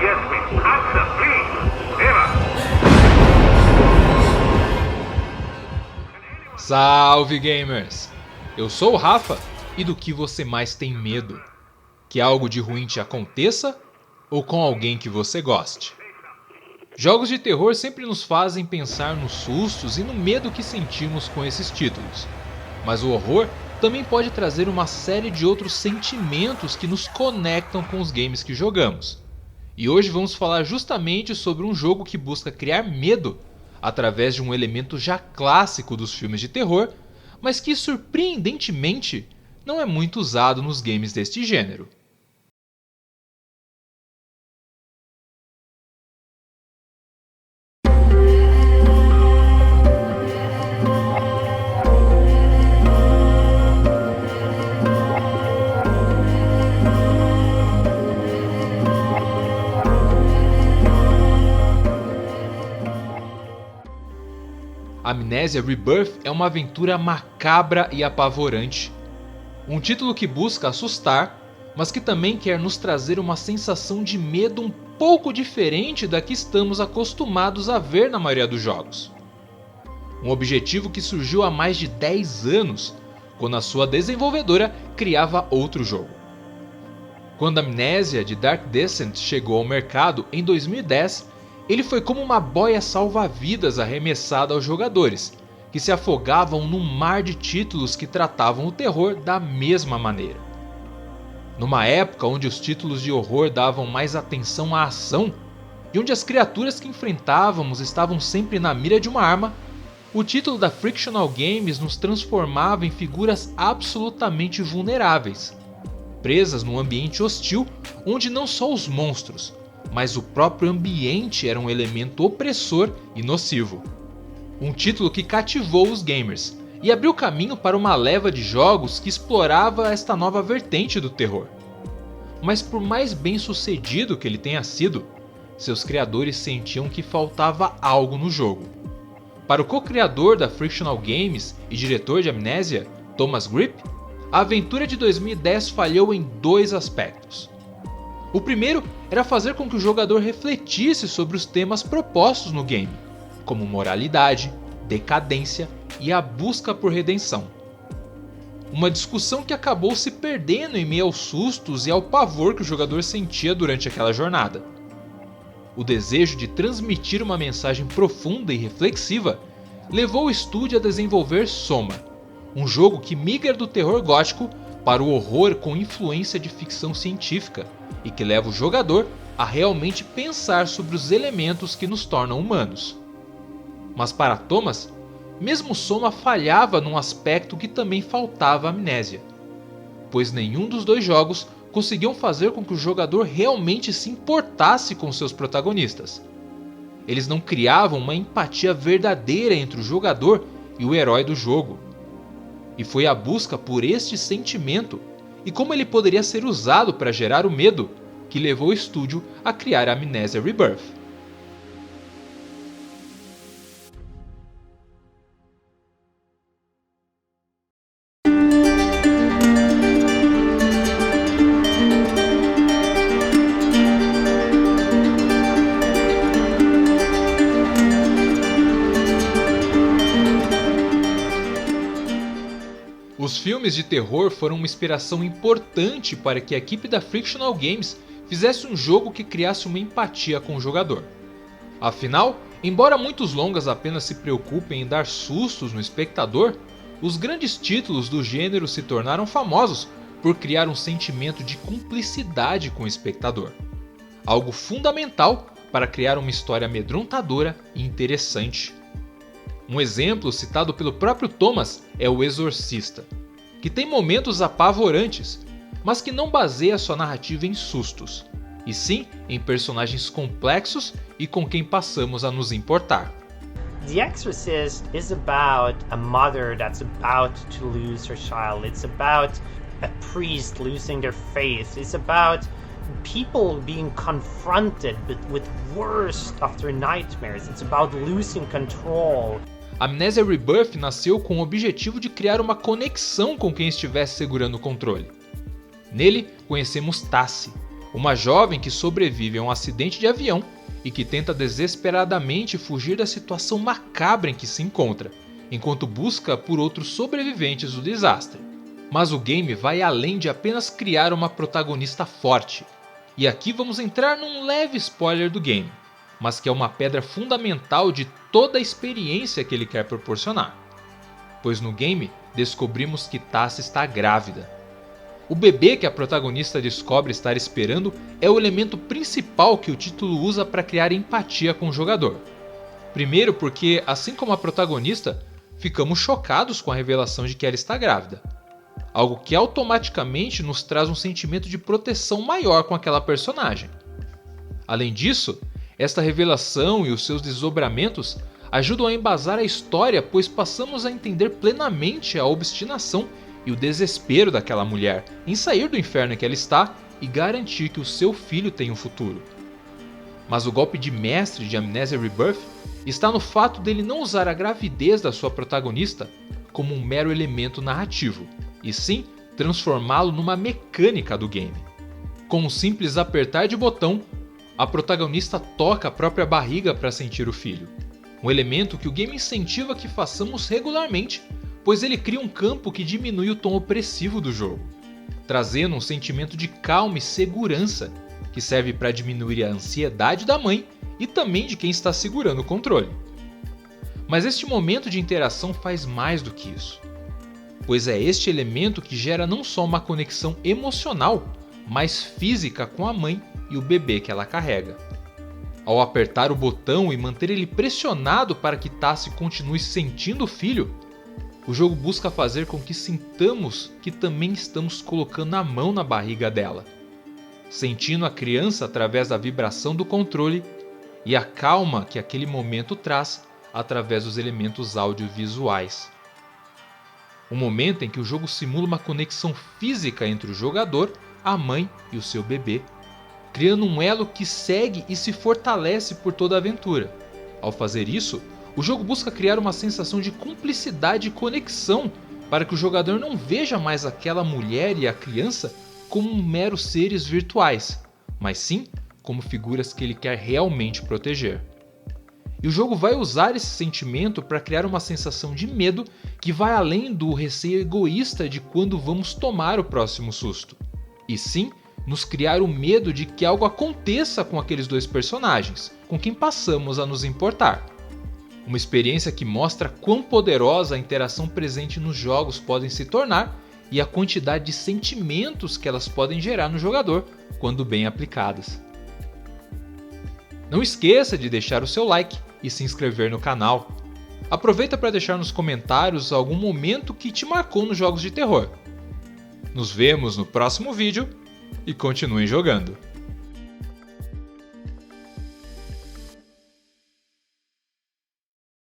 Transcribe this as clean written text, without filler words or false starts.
Yes, please. Answer, please. Eva. Salve, gamers! Eu sou o Rafa, e do que você mais tem medo? Que algo de ruim te aconteça ou com alguém que você goste? Jogos de terror sempre nos fazem pensar nos sustos e no medo que sentimos com esses títulos. Mas o horror também pode trazer uma série de outros sentimentos que nos conectam com os games que jogamos. E hoje vamos falar justamente sobre um jogo que busca criar medo através de um elemento já clássico dos filmes de terror, mas que surpreendentemente não é muito usado nos games deste gênero. Amnesia Rebirth é uma aventura macabra e apavorante. Um título que busca assustar, mas que também quer nos trazer uma sensação de medo um pouco diferente da que estamos acostumados a ver na maioria dos jogos. Um objetivo que surgiu há mais de 10 anos, quando a sua desenvolvedora criava outro jogo. Quando Amnesia de Dark Descent chegou ao mercado em 2010, ele foi como uma boia salva-vidas arremessada aos jogadores, que se afogavam num mar de títulos que tratavam o terror da mesma maneira. Numa época onde os títulos de horror davam mais atenção à ação, e onde as criaturas que enfrentávamos estavam sempre na mira de uma arma, o título da Frictional Games nos transformava em figuras absolutamente vulneráveis, presas num ambiente hostil onde não só os monstros, mas o próprio ambiente era um elemento opressor e nocivo. Um título que cativou os gamers e abriu caminho para uma leva de jogos que explorava esta nova vertente do terror. Mas por mais bem sucedido que ele tenha sido, seus criadores sentiam que faltava algo no jogo. Para o co-criador da Frictional Games e diretor de Amnesia, Thomas Grip, a aventura de 2010 falhou em dois aspectos. O primeiro era fazer com que o jogador refletisse sobre os temas propostos no game, como moralidade, decadência e a busca por redenção. Uma discussão que acabou se perdendo em meio aos sustos e ao pavor que o jogador sentia durante aquela jornada. O desejo de transmitir uma mensagem profunda e reflexiva levou o estúdio a desenvolver Soma, um jogo que migra do terror gótico para o horror com influência de ficção científica e que leva o jogador a realmente pensar sobre os elementos que nos tornam humanos. Mas para Thomas, mesmo Soma falhava num aspecto que também faltava a Amnesia, pois nenhum dos dois jogos conseguiam fazer com que o jogador realmente se importasse com seus protagonistas. Eles não criavam uma empatia verdadeira entre o jogador e o herói do jogo. E foi a busca por este sentimento e como ele poderia ser usado para gerar o medo que levou o estúdio a criar a Amnesia Rebirth. Os filmes de terror foram uma inspiração importante para que a equipe da Frictional Games fizesse um jogo que criasse uma empatia com o jogador. Afinal, embora muitos longas apenas se preocupem em dar sustos no espectador, os grandes títulos do gênero se tornaram famosos por criar um sentimento de cumplicidade com o espectador. Algo fundamental para criar uma história amedrontadora e interessante. Um exemplo citado pelo próprio Thomas é O Exorcista, que tem momentos apavorantes, mas que não baseia sua narrativa em sustos, e sim em personagens complexos e com quem passamos a nos importar. The Exorcist is about a mother that's about to lose her child. It's about a priest losing their faith. It's about people being confronted with worst of their nightmares. It's about losing control. Amnesia Rebirth nasceu com o objetivo de criar uma conexão com quem estivesse segurando o controle. Nele, conhecemos Tassi, uma jovem que sobrevive a um acidente de avião e que tenta desesperadamente fugir da situação macabra em que se encontra, enquanto busca por outros sobreviventes do desastre. Mas o game vai além de apenas criar uma protagonista forte. E aqui vamos entrar num leve spoiler do game, mas que é uma pedra fundamental de toda a experiência que ele quer proporcionar. Pois no game descobrimos que Tassi está grávida. O bebê que a protagonista descobre estar esperando é o elemento principal que o título usa para criar empatia com o jogador. Primeiro porque, assim como a protagonista, ficamos chocados com a revelação de que ela está grávida. Algo que automaticamente nos traz um sentimento de proteção maior com aquela personagem. Além disso, esta revelação e os seus desdobramentos ajudam a embasar a história, pois passamos a entender plenamente a obstinação e o desespero daquela mulher em sair do inferno em que ela está e garantir que o seu filho tenha um futuro. Mas o golpe de mestre de Amnesia Rebirth está no fato dele não usar a gravidez da sua protagonista como um mero elemento narrativo, e sim transformá-lo numa mecânica do game. Com um simples apertar de botão, a protagonista toca a própria barriga para sentir o filho. Um elemento que o game incentiva que façamos regularmente, pois ele cria um campo que diminui o tom opressivo do jogo, trazendo um sentimento de calma e segurança, que serve para diminuir a ansiedade da mãe e também de quem está segurando o controle. Mas este momento de interação faz mais do que isso, pois é este elemento que gera não só uma conexão emocional, mas física com a mãe e o bebê que ela carrega. Ao apertar o botão e manter ele pressionado para que Tassi continue sentindo o filho, o jogo busca fazer com que sintamos que também estamos colocando a mão na barriga dela, sentindo a criança através da vibração do controle e a calma que aquele momento traz através dos elementos audiovisuais. Um momento em que o jogo simula uma conexão física entre o jogador, a mãe e o seu bebê, criando um elo que segue e se fortalece por toda a aventura. Ao fazer isso, o jogo busca criar uma sensação de cumplicidade e conexão para que o jogador não veja mais aquela mulher e a criança como meros seres virtuais, mas sim como figuras que ele quer realmente proteger. E o jogo vai usar esse sentimento para criar uma sensação de medo que vai além do receio egoísta de quando vamos tomar o próximo susto, e sim nos criar o medo de que algo aconteça com aqueles dois personagens, com quem passamos a nos importar. Uma experiência que mostra quão poderosa a interação presente nos jogos podem se tornar e a quantidade de sentimentos que elas podem gerar no jogador quando bem aplicadas. Não esqueça de deixar o seu like e se inscrever no canal. Aproveita para deixar nos comentários algum momento que te marcou nos jogos de terror. Nos vemos no próximo vídeo e continuem jogando!